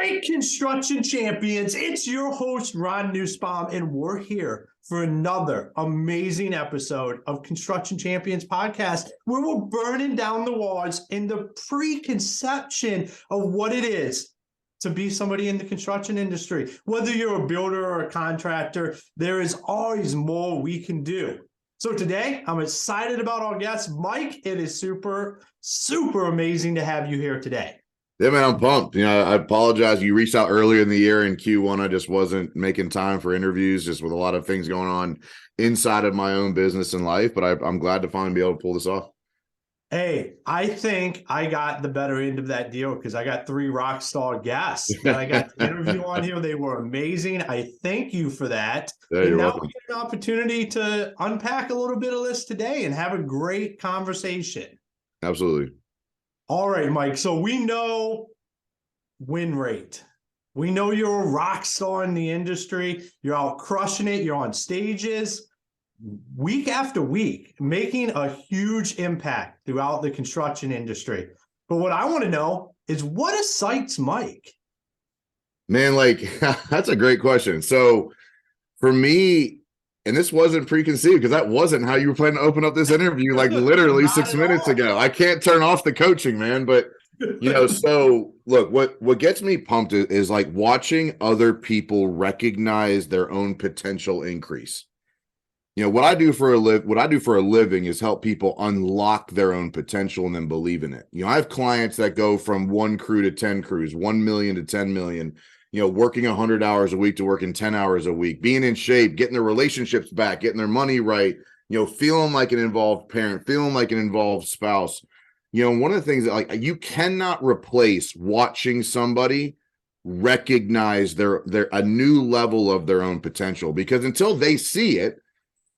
right, construction champions, it's your host, Ron Nussbaum, and we're here for another amazing episode of Construction Champions Podcast, where we're burning down the walls in the preconception of what it is to be somebody in the construction industry. Whether you're a builder or a contractor, there is always more we can do. So today, I'm excited about our guest, Mike. It is super, super amazing to have you here today. Yeah, man, I'm pumped. I apologize. You reached out earlier in the year in Q1. I just wasn't making time for interviews, just with a lot of things going on inside of my own business and life. But I'm glad to finally be able to pull this off. Hey, I think I got the better end of that deal because I got 3 rock star guests that I got to interview on here. They were amazing. I thank you for that. Yeah, and you're now welcome. we get an opportunity to unpack a little bit of this today and have a great conversation. Absolutely. All right, Mike. So we know WinRate. We know you're a rock star in the industry. You're out crushing it. You're on stages week after week, making a huge impact throughout the construction industry. But what I want to know is, what excites Mike? Man, that's a great question. So for me, and this wasn't preconceived because that wasn't how you were planning to open up this interview, literally 6 minutes ago. I can't turn off the coaching, man. But so look, what gets me pumped is like watching other people recognize their own potential increase. What I do for a living is help people unlock their own potential and then believe in it. I have clients that go from 1 crew to 10 crews, 1 million to 10 million, working 100 hours a week to working 10 hours a week, being in shape, getting their relationships back, getting their money right, feeling like an involved parent, feeling like an involved spouse. One of the things that you cannot replace watching somebody recognize their a new level of their own potential, because until they see it,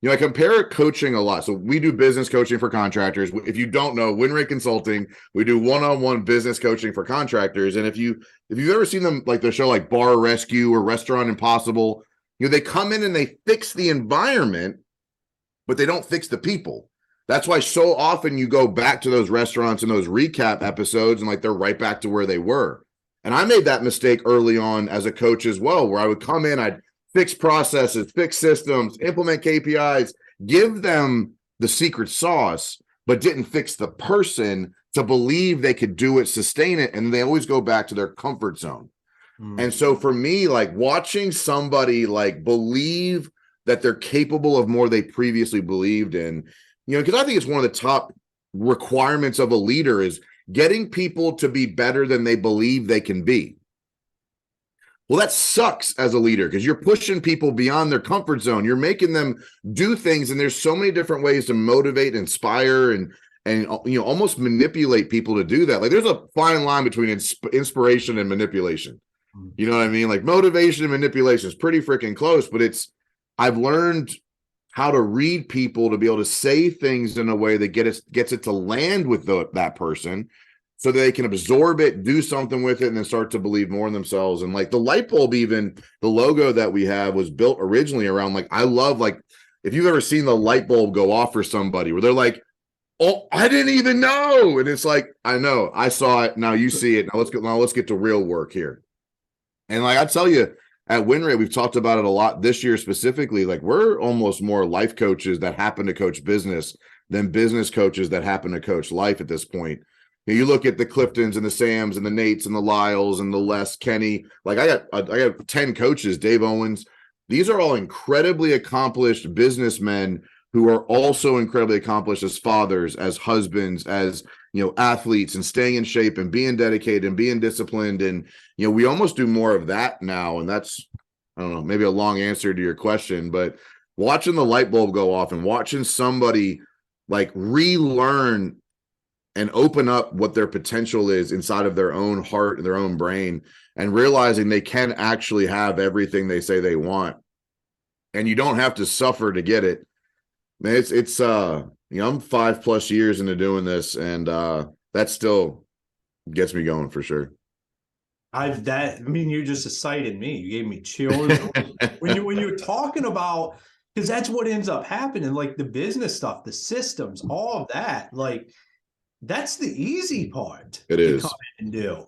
I compare coaching a lot. So we do business coaching for contractors. If you don't know, WinRate Consulting, we do one-on-one business coaching for contractors. And if you've ever seen them, like the show like Bar Rescue or Restaurant Impossible, they come in and they fix the environment, but they don't fix the people. That's why so often you go back to those restaurants and those recap episodes and they're right back to where they were. And I made that mistake early on as a coach as well, where I would come in, I'd fix processes, fix systems, implement KPIs, give them the secret sauce, but didn't fix the person to believe they could do it, sustain it. And they always go back to their comfort zone. And so for me, watching somebody believe that they're capable of more they previously believed in, because I think it's one of the top requirements of a leader is getting people to be better than they believe they can be. Well, that sucks as a leader because you're pushing people beyond their comfort zone. You're making them do things, and there's so many different ways to motivate, inspire, and almost manipulate people to do that. There's a fine line between inspiration and manipulation. You know what I mean? Motivation and manipulation is pretty freaking close, but I've learned how to read people to be able to say things in a way that gets it to land with that person, so that they can absorb it, do something with it, and then start to believe more in themselves. And the light bulb, even the logo that we have was built originally around I love if you've ever seen the light bulb go off for somebody where they're like, "Oh, I didn't even know," and it's I know, I saw it, now you see it. Now let's get to real work here. And I tell you, at WinRate, we've talked about it a lot this year specifically. We're almost more life coaches that happen to coach business than business coaches that happen to coach life at this point. You look at the Cliftons and the Sams and the Nates and the Lyles and the Les, Kenny. I got 10 coaches, Dave Owens. These are all incredibly accomplished businessmen who are also incredibly accomplished as fathers, as husbands, as athletes, and staying in shape and being dedicated and being disciplined. And we almost do more of that now. And that's, I don't know, maybe a long answer to your question, but watching the light bulb go off and watching somebody relearn and open up what their potential is inside of their own heart and their own brain, and realizing they can actually have everything they say they want, and you don't have to suffer to get it. Man, it's I'm 5+ years into doing this, and that still gets me going for sure. You just excited me. You gave me chills when you're talking about, because that's what ends up happening, the business stuff, the systems, all of that. That's the easy part. It is. Come in and do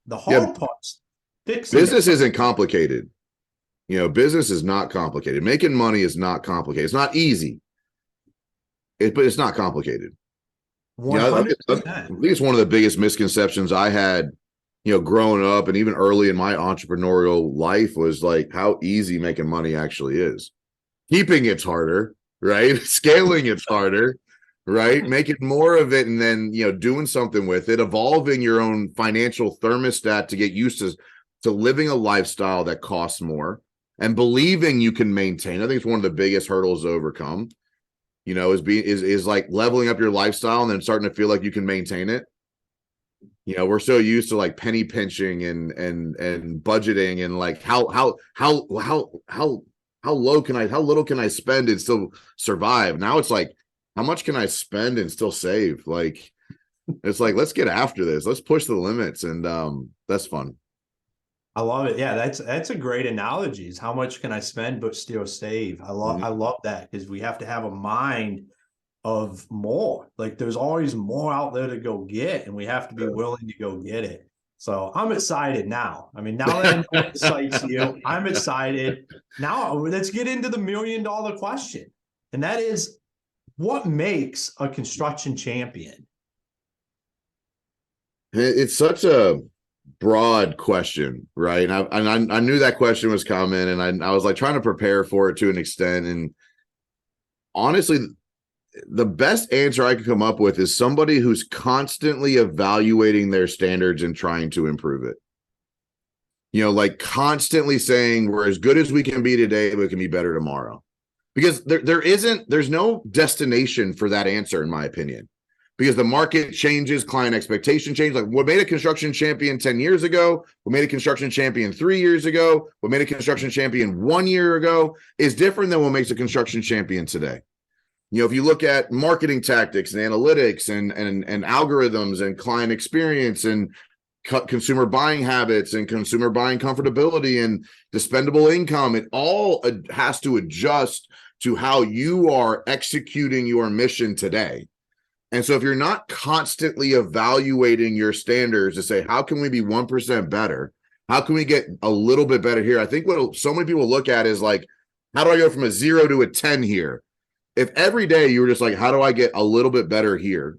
the hard parts. Business isn't complicated. Business is not complicated. Making money is not complicated. It's not easy, but it's not complicated. 100%. I think it's one of the biggest misconceptions I had, growing up and even early in my entrepreneurial life was like how easy making money actually is. Keeping it's harder, right? Scaling it's harder, right? Making more of it and then, doing something with it, evolving your own financial thermostat to get used to living a lifestyle that costs more and believing you can maintain. I think it's one of the biggest hurdles to overcome, is like leveling up your lifestyle and then starting to feel like you can maintain it. We're so used to like penny pinching and budgeting and like how little can I spend and still survive? Now it's like, how much can I spend and still save? Like, it's like, let's get after this. Let's push the limits. And that's fun. I love it. Yeah, that's a great analogy. Is how much can I spend but still save? I love that because we have to have a mind of more. Like there's always more out there to go get, and we have to be willing to go get it. So I'm excited now. I mean, now that I know what excites you, I'm excited. Now let's get into the $1 million question. And that is, what makes a construction champion? It's such a broad question, right? And I knew that question was coming, and I was like trying to prepare for it to an extent. And honestly, the best answer I could come up with is somebody who's constantly evaluating their standards and trying to improve it. Like constantly saying we're as good as we can be today, but we can be better tomorrow. Because there's no destination for that answer, in my opinion. Because the market changes, client expectation changes. Like what made a construction champion 10 years ago, what made a construction champion 3 years ago, what made a construction champion 1 year ago is different than what makes a construction champion today. If you look at marketing tactics and analytics and algorithms and client experience and consumer buying habits and consumer buying comfortability and dispendable income, it all has to adjust to how you are executing your mission today. And so if you're not constantly evaluating your standards to say, how can we be 1% better? How can we get a little bit better here? I think what so many people look at is like, how do I go from a 0 to a 10 here? If every day you were just like, how do I get a little bit better here?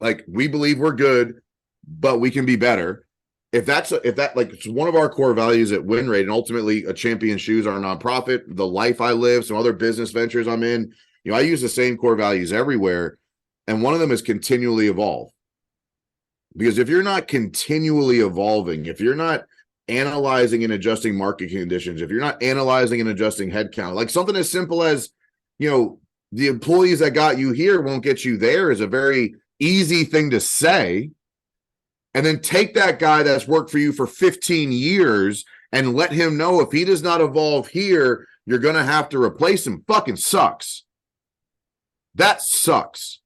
Like, we believe we're good, but we can be better. If that like it's one of our core values at WinRate, and ultimately a Champion Shoes, our nonprofit, the life I live, some other business ventures I'm in, I use the same core values everywhere. And one of them is continually evolve. Because if you're not continually evolving, if you're not analyzing and adjusting market conditions, if you're not analyzing and adjusting headcount, like something as simple as, the employees that got you here won't get you there is a very easy thing to say. And then take that guy that's worked for you for 15 years and let him know if he does not evolve here, you're going to have to replace him. Fucking sucks. That sucks.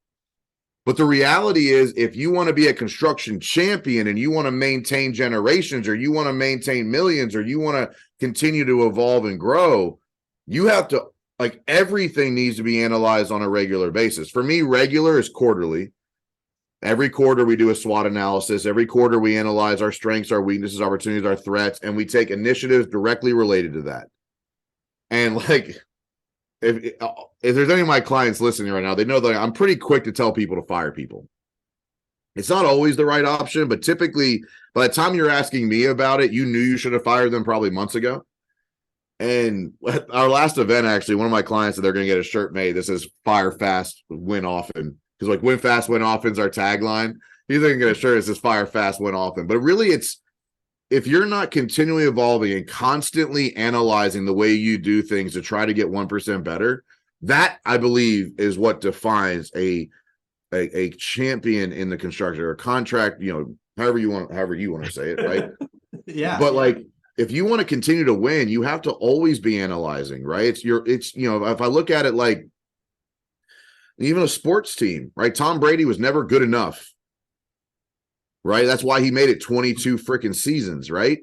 But the reality is, if you want to be a construction champion and you want to maintain generations, or you want to maintain millions, or you want to continue to evolve and grow, you have to, like, everything needs to be analyzed on a regular basis. For me, regular is quarterly. Every quarter we do a SWOT analysis. Every quarter we analyze our strengths, our weaknesses, opportunities, our threats, and we take initiatives directly related to that. And like, if there's any of my clients listening right now, they know that I'm pretty quick to tell people to fire people. It's not always the right option, but typically by the time you're asking me about it, you knew you should have fired them probably months ago. And at our last event, actually, one of my clients said they're going to get a shirt made that says "Fire Fast, Win Often," because like "Win Fast, Win Often" is our tagline. He's going to get a shirt that says "Fire Fast, Win Often." But really, it's if you're not continually evolving and constantly analyzing the way you do things to try to get 1% better, that I believe is what defines a champion in the construction or contract, however you want to say it, right? Yeah. But like, if you want to continue to win, you have to always be analyzing, right? If I look at it like even a sports team, right? Tom Brady was never good enough. Right. That's why he made it 22 freaking seasons. Right.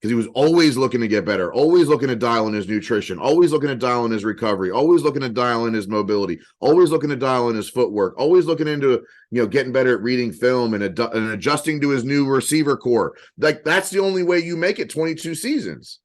because he was always looking to get better, always looking to dial in his nutrition, always looking to dial in his recovery, always looking to dial in his mobility, always looking to dial in his footwork, always looking into, getting better at reading film and adjusting to his new receiver core. Like, that's the only way you make it 22 seasons.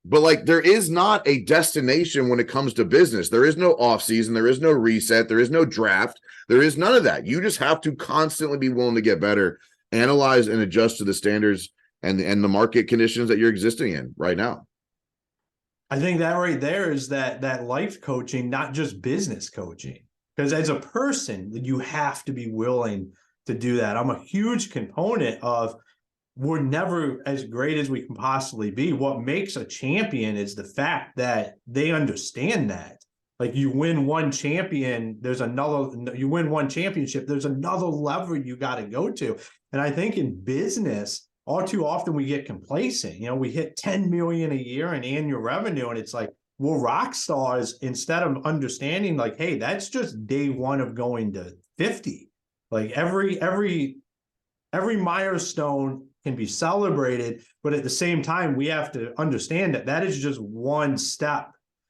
But like, there is not a destination when it comes to business. There is no off season. There is no reset. There is no draft. There is none of that. You just have to constantly be willing to get better, analyze and adjust to the standards and the market conditions that you're existing in right now. I think that right there is that life coaching, not just business coaching. Because as a person, you have to be willing to do that. I'm a huge component of, we're never as great as we can possibly be. What makes a champion is the fact that they understand that. Like, you win one champion, you win one championship, there's another level you got to go to. And I think in business, all too often we get complacent. We hit 10 million a year in annual revenue, and it's like, we're rock stars, instead of understanding like, hey, that's just day one of going to 50. Like, every milestone can be celebrated, but at the same time, we have to understand that is just one step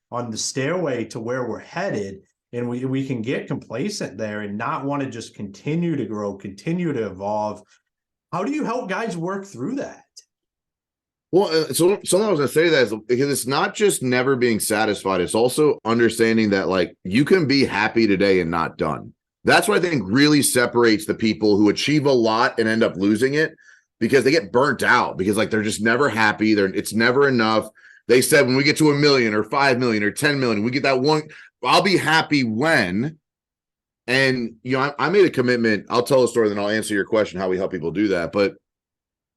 on the stairway to where we're headed. And we can get complacent there and not want to just continue to grow, continue to evolve. How do you help guys work through that? Well, so something I was going to say that is because it's not just never being satisfied. It's also understanding that, like, you can be happy today and not done. That's what I think really separates the people who achieve a lot and end up losing it, because they get burnt out, because like, they're just never happy. It's never enough. They said, when we get to 1 million or 5 million or 10 million, we get that one, I'll be happy when. And, I made a commitment. I'll tell a story, then I'll answer your question, how we help people do that. But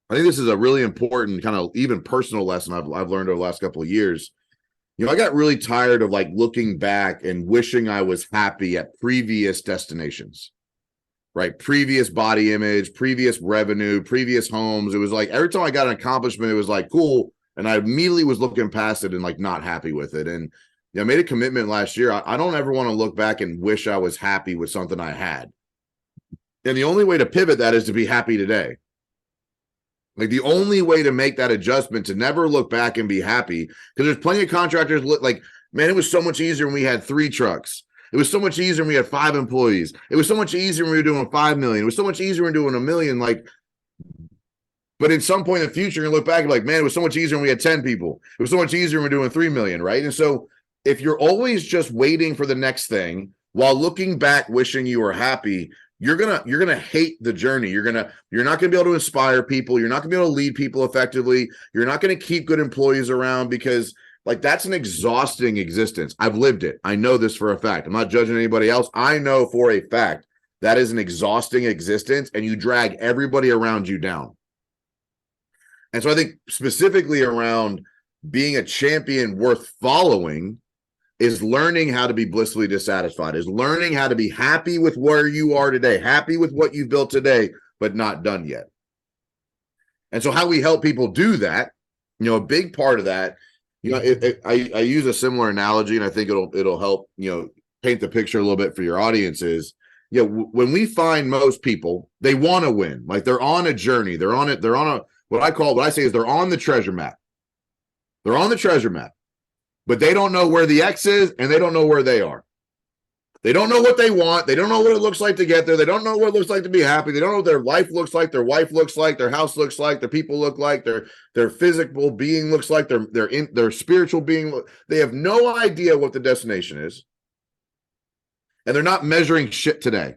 I think this is a really important kind of even personal lesson I've learned over the last couple of years. I got really tired of like looking back and wishing I was happy at previous destinations, right? Previous body image, previous revenue, previous homes. It was like, every time I got an accomplishment, it was like, cool. And I immediately was looking past it and like not happy with it. And I made a commitment last year. I don't ever want to look back and wish I was happy with something I had. And the only way to pivot that is to be happy today. Like, the only way to make that adjustment, to never look back and be happy, because there's plenty of contractors like, man, it was so much easier when we had 3 trucks. It was so much easier when we had 5 employees. It was so much easier when we were doing 5 million. It was so much easier when we were doing 1 million. Like, but at some point in the future, you're gonna look back and be like, man, it was so much easier when we had 10 people. It was so much easier when we were doing 3 million, right? And so if you're always just waiting for the next thing while looking back, wishing you were happy, you're gonna hate the journey. You're not gonna be able to inspire people. You're not gonna be able to lead people effectively. You're not gonna keep good employees around, because like, that's an exhausting existence. I've lived it. I know this for a fact. I'm not judging anybody else. I know for a fact that is an exhausting existence, and you drag everybody around you down. And so I think specifically around being a champion worth following is learning how to be blissfully dissatisfied, is learning how to be happy with where you are today, happy with what you've built today, but not done yet. And so how we help people do that, a big part of that, I use a similar analogy, and I think it'll help, paint the picture a little bit for your audience is, when we find most people, they want to win. Like, they're on a journey. They're on what I say is they're on the treasure map. They're on the treasure map. But they don't know where the X is, and they don't know where they are. They don't know what they want. They don't know what it looks like to get there. They don't know what it looks like to be happy. They don't know what their life looks like, their wife looks like, their house looks like, their people look like, their physical being looks like, their spiritual being. They have no idea what the destination is. And they're not measuring shit today.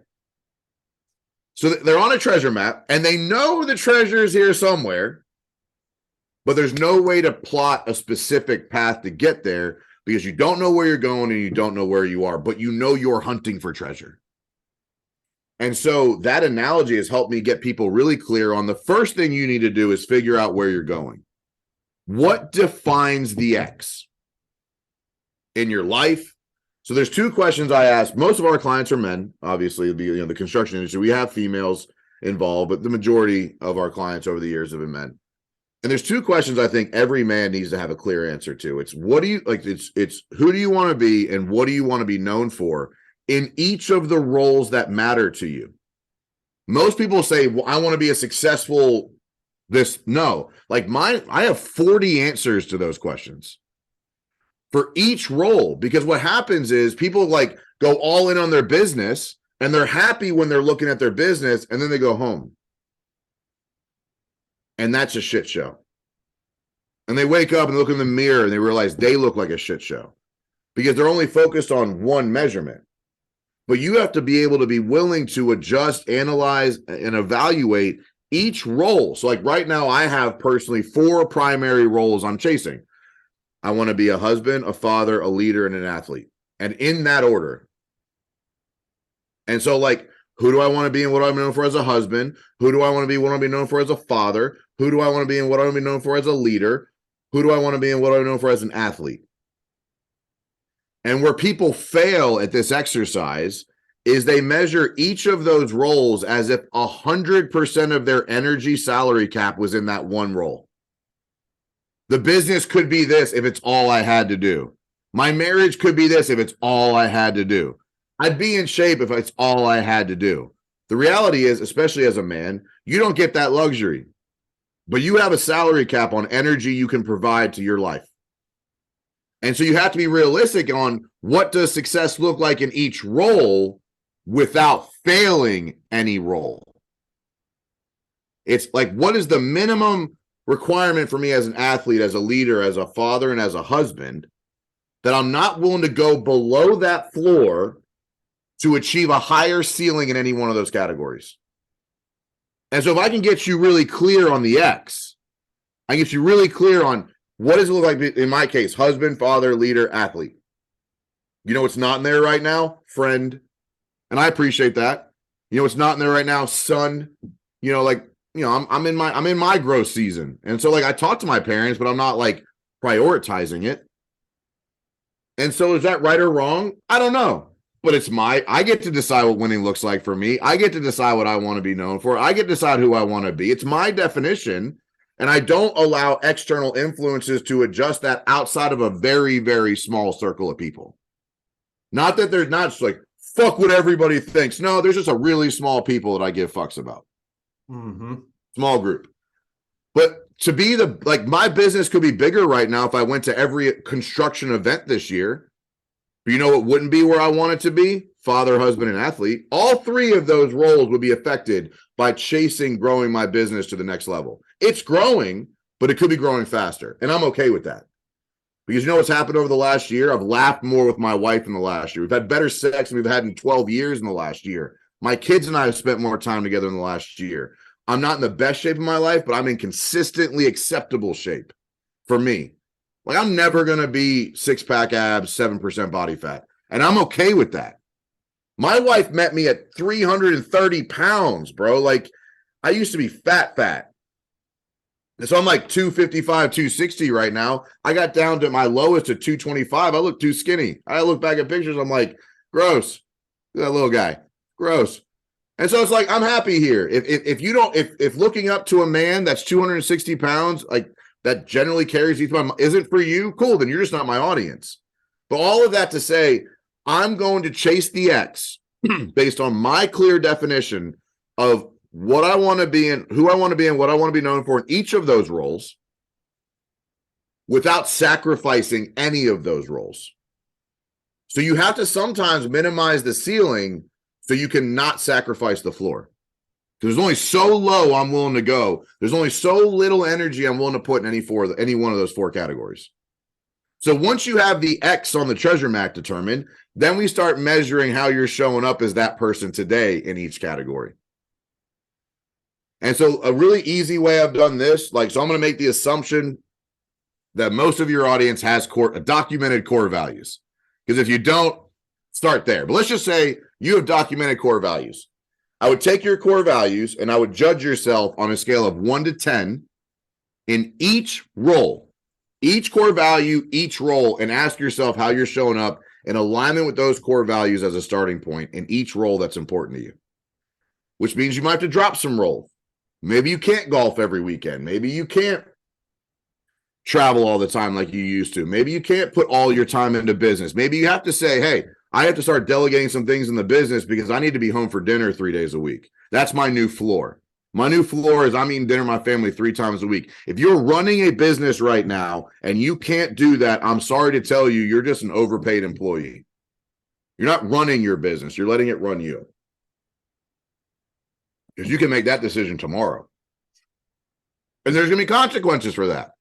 So they're on a treasure map, and they know the treasure is here somewhere, but there's no way to plot a specific path to get there, because you don't know where you're going and you don't know where you are, but you're hunting for treasure. And so that analogy has helped me get people really clear on the first thing you need to do is figure out where you're going. What defines the X in your life? So there's 2 questions I ask. Most of our clients are men, obviously, the construction industry. We have females involved, but the majority of our clients over the years have been men. And there's 2 questions I think every man needs to have a clear answer to. It's what do you like? It's who do you want to be, and what do you want to be known for in each of the roles that matter to you. Most people say, well, I want to be a successful No, like I have 40 answers to those questions for each role, because what happens is people like go all in on their business and they're happy when they're looking at their business, and then they go home. And that's a shit show. And they wake up and look in the mirror and they realize they look like a shit show because they're only focused on one measurement. But you have to be able to be willing to adjust, analyze, and evaluate each role. So like right now, I have personally 4 primary roles I'm chasing. I want to be a husband, a father, a leader, and an athlete. And in that order. And so like, who do I want to be and what I'm known for as a husband? Who do I want to be, what I'm known for as a father? Who do I want to be and what I'm known for as a leader? Who do I want to be and what I'm known for as an athlete? And where people fail at this exercise is they measure each of those roles as if 100% of their energy salary cap was in that one role. The business could be this if it's all I had to do. My marriage could be this if it's all I had to do. I'd be in shape if it's all I had to do. The reality is, especially as a man, you don't get that luxury, but you have a salary cap on energy you can provide to your life. And so you have to be realistic on what does success look like in each role without failing any role. It's like, what is the minimum requirement for me as an athlete, as a leader, as a father, and as a husband, that I'm not willing to go below that floor to achieve a higher ceiling in any one of those categories? And so if I can get you really clear on the X, I get you really clear on what does it look like in my case, husband, father, leader, athlete. You know what's not in there right now? Friend. And I appreciate that. You know what's not in there right now? Son. You know, like, you know, I'm in my growth season. And so like I talk to my parents, but I'm not like prioritizing it. And so is that right or wrong? I don't know. But I get to decide what winning looks like for me. I get to decide what I want to be known for. I get to decide who I want to be. It's my definition. And I don't allow external influences to adjust that outside of a very, very small circle of people. Not that there's not just like, fuck what everybody thinks. No, there's just a really small people that I give fucks about. Mm-hmm. Small group. But to be my business could be bigger right now if I went to every construction event this year. But you know what wouldn't be where I want it to be? Father, husband, and athlete. All 3 of those roles would be affected by growing my business to the next level. It's growing, but it could be growing faster. And I'm okay with that. Because you know what's happened over the last year? I've laughed more with my wife in the last year. We've had better sex than we've had in 12 years in the last year. My kids and I have spent more time together in the last year. I'm not in the best shape of my life, but I'm in consistently acceptable shape for me. Like, I'm never going to be 6-pack abs, 7% body fat. And I'm okay with that. My wife met me at 330 pounds, bro. Like, I used to be fat. And so I'm like 255, 260 right now. I got down to my lowest at 225. I look too skinny. I look back at pictures. I'm like, gross. Look at that little guy. Gross. And so it's like, I'm happy here. If looking up to a man that's 260 pounds, like that generally carries isn't for you, cool, then you're just not my audience. But all of that to say, I'm going to chase the X based on my clear definition of what I want to be and who I want to be and what I want to be known for in each of those roles without sacrificing any of those roles. So you have to sometimes minimize the ceiling so you can not sacrifice the floor. There's only so low I'm willing to go. There's only so little energy I'm willing to put in any one of those 4 categories. So once you have the X on the treasure map determined, then we start measuring how you're showing up as that person today in each category. And so a really easy way I've done this, so I'm going to make the assumption that most of your audience has documented core values. Because if you don't, start there. But let's just say you have documented core values. I would take your core values and I would judge yourself on a scale of 1 to 10 in each role, each core value, each role, and ask yourself how you're showing up in alignment with those core values as a starting point in each role that's important to you, which means you might have to drop some roles. Maybe you can't golf every weekend. Maybe you can't travel all the time like you used to. Maybe you can't put all your time into business. Maybe you have to say, hey, I have to start delegating some things in the business because I need to be home for dinner 3 days a week. That's my new floor. My new floor is I'm eating dinner with my family 3 times a week. If you're running a business right now and you can't do that, I'm sorry to tell you, you're just an overpaid employee. You're not running your business. You're letting it run you. Because you can make that decision tomorrow. And there's going to be consequences for that.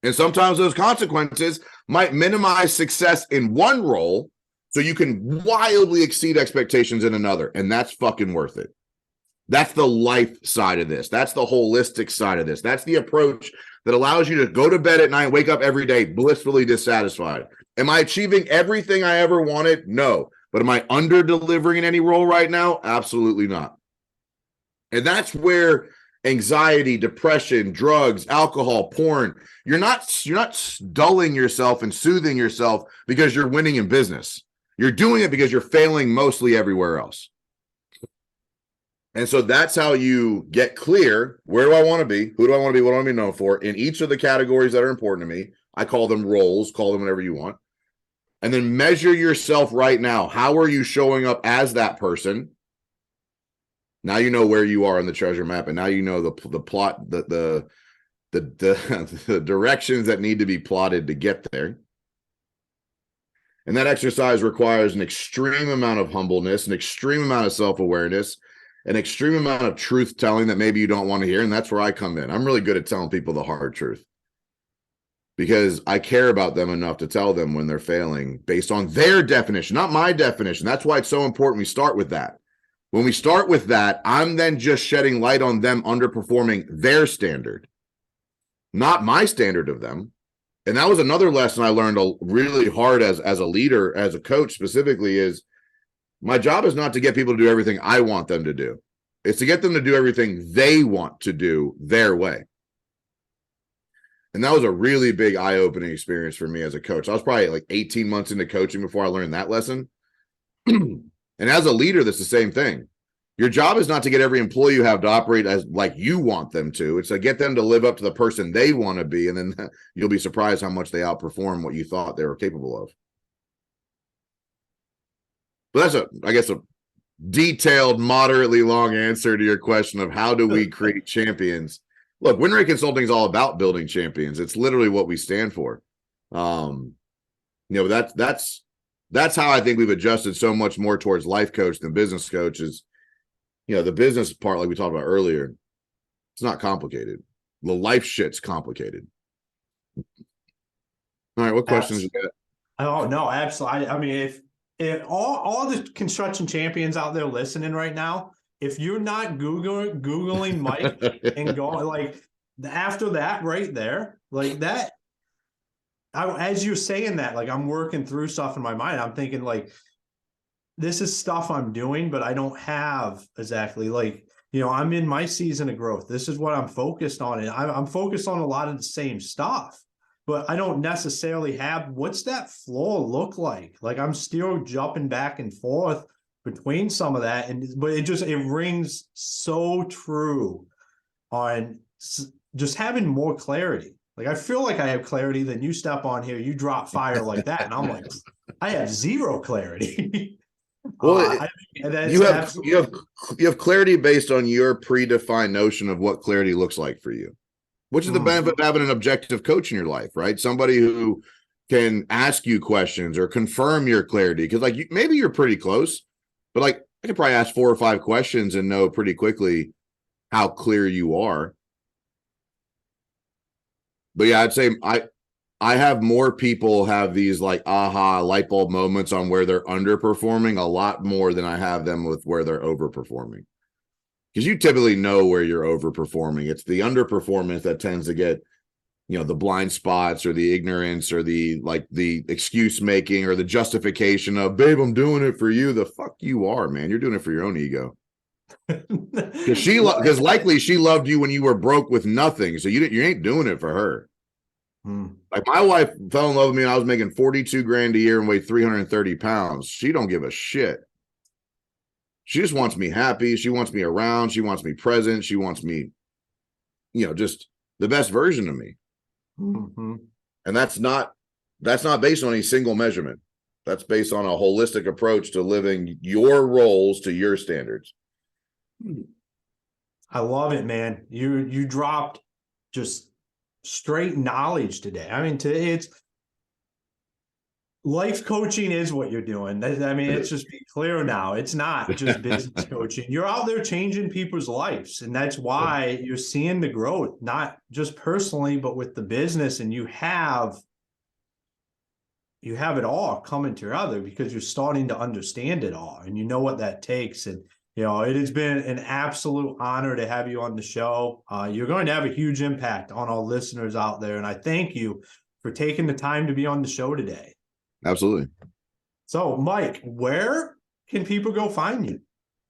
And sometimes those consequences might minimize success in one role so you can wildly exceed expectations in another. And that's fucking worth it. That's the life side of this. That's the holistic side of this. That's the approach that allows you to go to bed at night, wake up every day blissfully dissatisfied. Am I achieving everything I ever wanted? No. But am I under delivering in any role right now? Absolutely not. And that's where anxiety, depression, drugs, alcohol, porn, you're not dulling yourself and soothing yourself because you're winning in business. You're doing it because you're failing mostly everywhere else. And so that's how you get clear. Where do I want to be? Who do I want to be? What do I want to be known for? In each of the categories that are important to me, I call them roles, call them whatever you want. And then measure yourself right now. How are you showing up as that person? Now you know where you are on the treasure map, and now you know the plot, the directions that need to be plotted to get there. And that exercise requires an extreme amount of humbleness, an extreme amount of self-awareness, an extreme amount of truth telling that maybe you don't want to hear. And that's where I come in. I'm really good at telling people the hard truth because I care about them enough to tell them when they're failing based on their definition, not my definition. That's why it's so important we start with that. When we start with that, I'm then just shedding light on them underperforming their standard, not my standard of them. And that was another lesson I learned really hard as a leader, as a coach specifically, is my job is not to get people to do everything I want them to do. It's to get them to do everything they want to do their way. And that was a really big eye-opening experience for me as a coach. I was probably like 18 months into coaching before I learned that lesson. And as a leader, that's the same thing. Your job is not to get every employee you have to operate as like you want them to. It's to get them to live up to the person they want to be. And then you'll be surprised how much they outperform what you thought they were capable of. But that's I guess a detailed, moderately long answer to your question of how do we create champions. Look, WinRate Consulting is all about building champions. It's literally what we stand for. That's how I think we've adjusted so much more towards life coach than business coach is, the business part, like we talked about earlier, it's not complicated. The life shit's complicated. All right, what questions you got? Oh, no, absolutely. I mean, if all the construction champions out there listening right now, if you're not Googling Mike and going like after that right there, like that, as you're saying that, like I'm working through stuff in my mind. I'm thinking like, this is stuff I'm doing, but I don't have exactly like, I'm in my season of growth. This is what I'm focused on. And I'm focused on a lot of the same stuff, but I don't necessarily have, what's that floor look like? Like I'm still jumping back and forth between some of that. But it rings so true on just having more clarity. Like I feel like I have clarity, then you step on here, you drop fire like that. And I'm like, I have zero clarity. Well, you have clarity based on your predefined notion of what clarity looks like for you, which is the benefit of having an objective coach in your life, right? Somebody who can ask you questions or confirm your clarity. Because like maybe you're pretty close, but like I could probably ask 4 or 5 questions and know pretty quickly how clear you are. But yeah, I'd say I have more people have these like aha light bulb moments on where they're underperforming a lot more than I have them with where they're overperforming. Because you typically know where you're overperforming. It's the underperformance that tends to get, the blind spots or the ignorance or the excuse making or the justification of, babe, I'm doing it for you. The fuck you are, man. You're doing it for your own ego. Because likely she loved you when you were broke with nothing. So you ain't doing it for her. Like my wife fell in love with me and I was making 42 grand a year and weighed 330 pounds. She don't give a shit. She just wants me happy. She wants me around. She wants me present. She wants me, just the best version of me. Mm-hmm. And that's not based on any single measurement. That's based on a holistic approach to living your roles to your standards. I love it, man. You dropped just straight knowledge today. I mean, it's life coaching is what you're doing. I mean, It it's is. just be clear now. It's not just business coaching. You're out there changing people's lives. And that's why you're seeing the growth, not just personally, but with the business. And you have it all coming together because you're starting to understand it all and you know what that takes. And, it has been an absolute honor to have you on the show. You're going to have a huge impact on all listeners out there. And I thank you for taking the time to be on the show today. Absolutely. So, Mike, where can people go find you?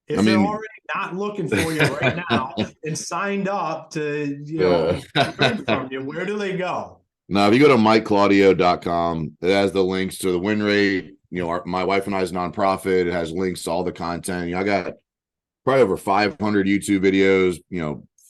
If I they're mean, already not looking for you right now and signed up to, learn from you, where do they go? now, if you go to MikeClaudio.com, it has the links to the WinRate. My wife and I's nonprofit. It has links to all the content. I got probably over 500 YouTube videos,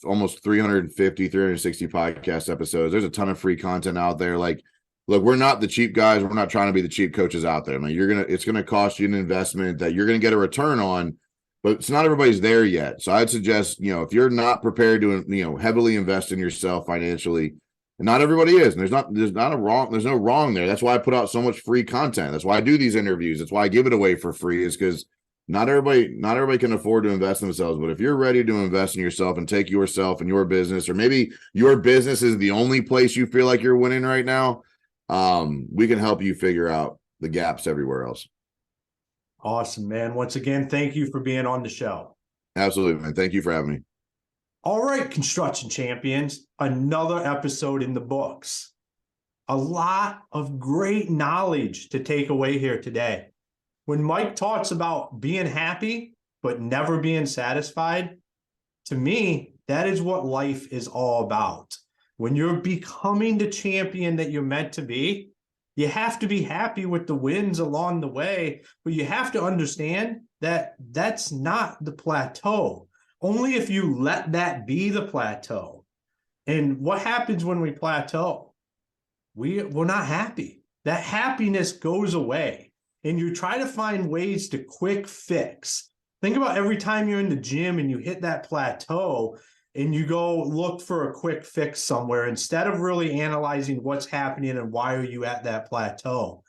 almost 350, 360 podcast episodes. There's a ton of free content out there. Like, look, we're not the cheap guys. We're not trying to be the cheap coaches out there. I mean, it's going to cost you an investment that you're going to get a return on, but it's not everybody's there yet. So I'd suggest, if you're not prepared to, heavily invest in yourself financially, and not everybody is, and there's no wrong there. That's why I put out so much free content. That's why I do these interviews. That's why I give it away for free, is because not everybody can afford to invest in themselves. But if you're ready to invest in yourself and take yourself and your business, or maybe your business is the only place you feel like you're winning right now, we can help you figure out the gaps everywhere else. Awesome, man. Once again, thank you for being on the show. Absolutely, man. Thank you for having me. All right, construction champions, another episode in the books. A lot of great knowledge to take away here today. When Mike talks about being happy, but never being satisfied, to me, that is what life is all about. When you're becoming the champion that you're meant to be, you have to be happy with the wins along the way, but you have to understand that that's not the plateau. Only if you let that be the plateau. And what happens when we plateau? We're not happy. That happiness goes away. And you try to find ways to quick fix. Think about every time you're in the gym and you hit that plateau and you go look for a quick fix somewhere instead of really analyzing what's happening and why are you at that plateau.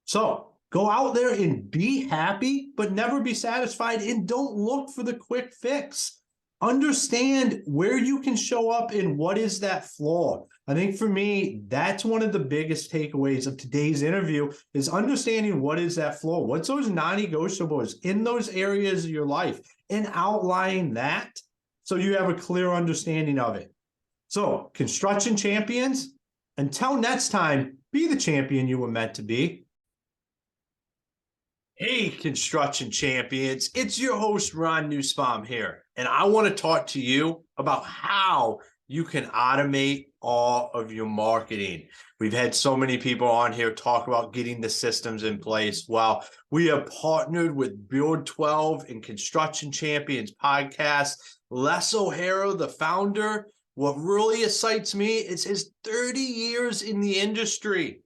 So go out there and be happy, but never be satisfied, and don't look for the quick fix. Understand where you can show up and what is that flaw. I think for me, that's one of the biggest takeaways of today's interview is understanding what is that flaw. What's those non-negotiables in those areas of your life, and outlining that so you have a clear understanding of it. So, construction champions, until next time, be the champion you were meant to be. Hey, construction champions, it's your host, Ron Nussbaum here, and I want to talk to you about how you can automate all of your marketing. We've had so many people on here talk about getting the systems in place. Well, we have partnered with Build 12 and Construction Champions podcast. Les O'Hara, the founder, what really excites me is his 30 years in the industry.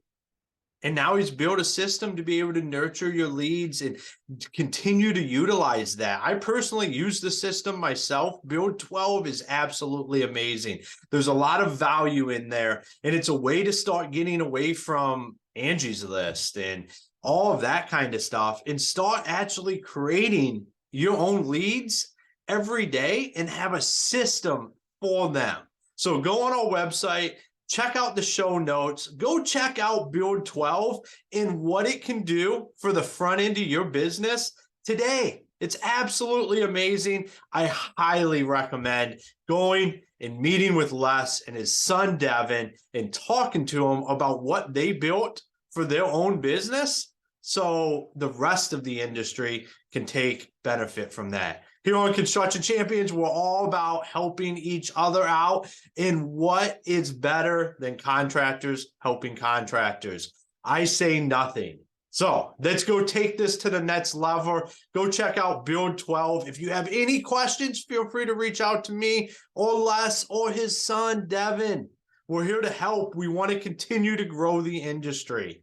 And now he's built a system to be able to nurture your leads and continue to utilize that. I personally use the system myself. Build 12 is absolutely amazing. There's a lot of value in there, and it's a way to start getting away from Angie's List and all of that kind of stuff and start actually creating your own leads every day and have a system for them. So go on our website, check out the show notes, go check out Build 12 and what it can do for the front end of your business today. It's absolutely amazing. I highly recommend going and meeting with Les and his son, Devin, and talking to him about what they built for their own business so the rest of the industry can take benefit from that. Here on Construction Champions, we're all about helping each other out. And what is better than contractors helping contractors? I say nothing. So let's go take this to the next level. Go check out Build 12. If you have any questions, feel free to reach out to me or Les or his son, Devin. We're here to help. We want to continue to grow the industry.